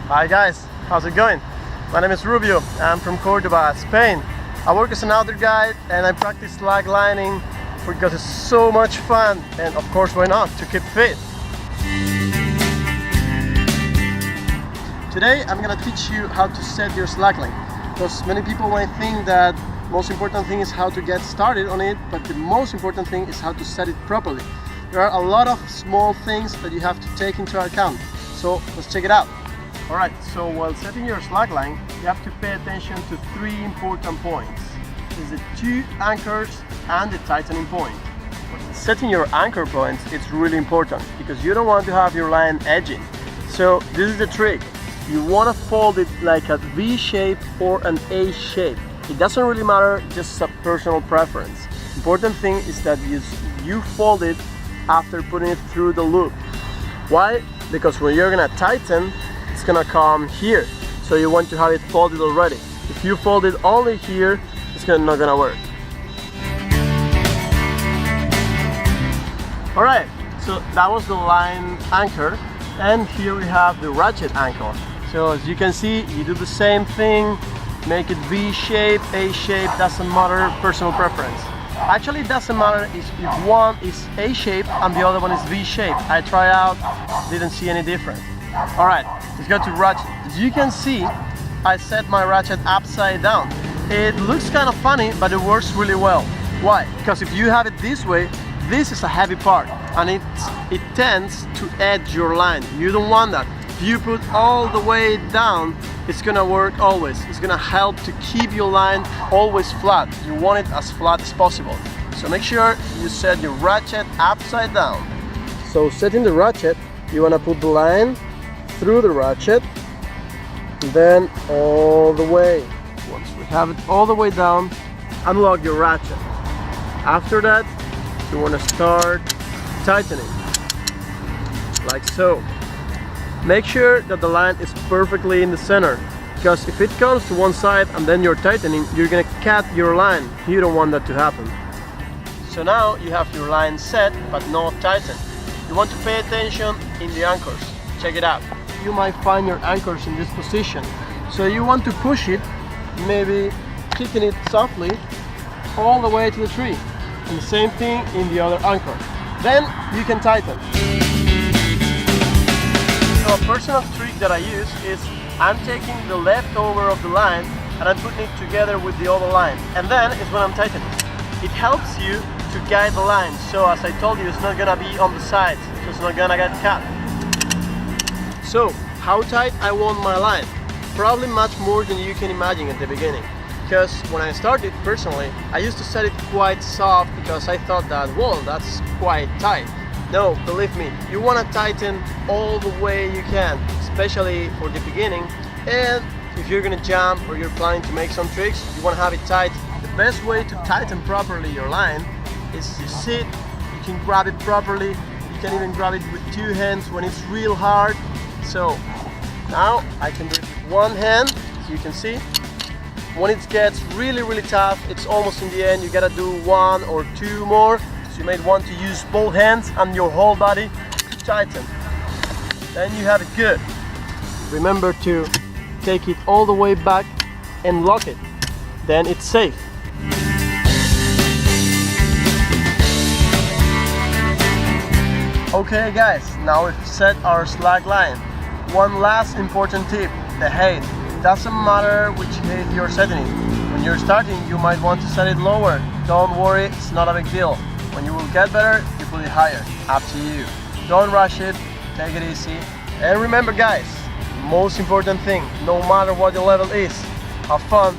Hi guys, how's it going? My name is Rubio, I'm from Cordoba, Spain. I work as an outdoor guide and I practice slacklining because it's so much fun, and of course why not, to keep fit. Today I'm gonna teach you how to set your slackline, because many people might think that most important thing is how to get started on it, but the most important thing is how to set it properly. There are a lot of small things that you have to take into account, so let's check it out. Alright, so while setting your slackline, you have to pay attention to three important points. It's the two anchors and the tightening point. Setting your anchor points is really important because you don't want to have your line edging. So this is the trick. You want to fold it like a V shape or an A shape. It doesn't really matter, just a personal preference. Important thing is that you fold it after putting it through the loop. Why? Because when you're gonna tighten, it's gonna come here, so you want to have it folded already. If you fold it only here, it's not gonna work. Alright, so that was the line anchor, and here we have the ratchet anchor. So as you can see, you do the same thing, make it V shape, A shape, doesn't matter, personal preference. Actually, it doesn't matter if one is A shape and the other one is V shape. I tried out, didn't see any difference. Alright, let's go to ratchet. As you can see, I set my ratchet upside down. It looks kind of funny, but it works really well. Why? Because if you have it this way, this is a heavy part and it tends to edge your line. You don't want that. If you put all the way down, it's gonna work always. It's gonna help to keep your line always flat. You want it as flat as possible. So make sure you set your ratchet upside down. So setting the ratchet, you wanna put the line through the ratchet, then all the way. Once we have it all the way down, unlock your ratchet. After that, you want to start tightening, like so. Make sure that the line is perfectly in the center, because if it comes to one side and then you're tightening, you're gonna cut your line. You don't want that to happen. So now you have your line set, but not tightened. You want to pay attention in the anchors. Check it out. You might find your anchors in this position, so you want to push it, maybe kicking it softly all the way to the tree, and the same thing in the other anchor. Then you can tighten. So a personal trick that I use is I'm taking the leftover of the line and I'm putting it together with the other line, and then is when I'm tightening. It helps you to guide the line, so as I told you, it's not gonna be on the sides, so it's not gonna get cut. So, how tight I want my line? Probably much more than you can imagine at the beginning. Because when I started, personally, I used to set it quite soft because I thought that, well, that's quite tight. No, believe me, you want to tighten all the way you can, especially for the beginning. And if you're gonna jump or you're planning to make some tricks, you want to have it tight. The best way to tighten properly your line is to sit, you can grab it properly, you can even grab it with two hands when it's real hard. So now I can do it with one hand, as you can see. When it gets really tough, it's almost in the end, you gotta do one or two more. So you might want to use both hands and your whole body to tighten. Then you have it good. Remember to take it all the way back and lock it. Then it's safe. Okay guys, now we've set our slack line. One last important tip, the height. It doesn't matter which height you're setting it. When you're starting, you might want to set it lower. Don't worry, it's not a big deal. When you will get better, you put it higher. Up to you. Don't rush it, take it easy. And remember guys, most important thing, no matter what your level is, have fun